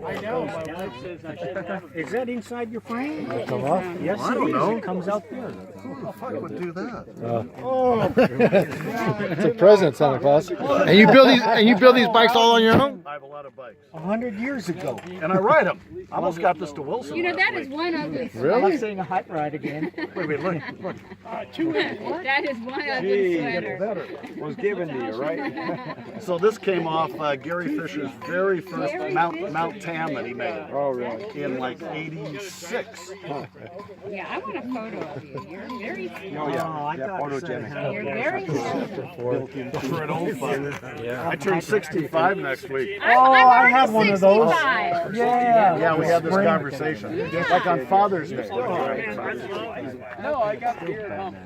I know. My wife says I should have it. Is that inside your frame? Come off? Yes, I don't it is. know. It comes out there. Who the fuck would do that? It's a present, Santa Claus. And you build these bikes all on your own? I have a lot of bikes. 100 years ago. And I ride them. I almost got this to Wilson. You know, last that week. is one ugly I'm Really? not saying a hot ride again. Wait, look. That is one ugly sweater. Was given to you, right? So this came off Gary Fisher's very first Mount Tam that he made Oh, really? in like '86. Yeah, I want a photo of you. You're very, Oh, yeah. I Yeah, thought it said photogenic. you're very. For an old fucker. I turned 65 next week. I have one of those. 65. Yeah, we had this conversation. Like on Father's Day. No, I got the ear hump.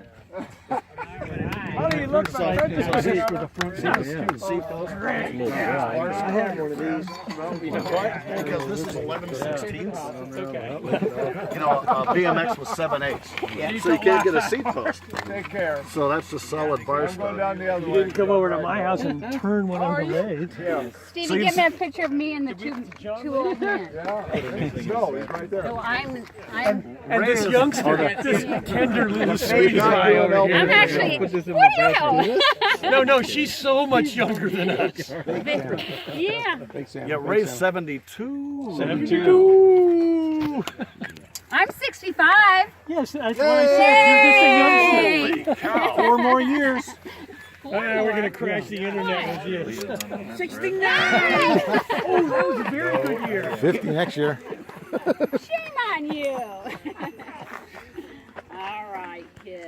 How do you look like? For the front seats too. I had one of these. Because this is 11/16. You know, BMX was 7/8. So you can't get a seat post. Take care. So that's a solid bar Go stud. down the other You way. didn't come over to my house and turn one of the legs. Stevie, So you get me a picture of me and the two old men. No, he's right there. So I'm And this youngster, this tender little sweetie guy over here. I'm actually. What do you know? No, she's so much younger than us. Yeah, Yeah, Ray's 72. 72. I'm 65. Yes, that's what I said. You're just a youngster. 4 more years. We're going to crash the internet with you. 69! Oh, that was a very good year. 50 next year. Shame on you. All right, kid.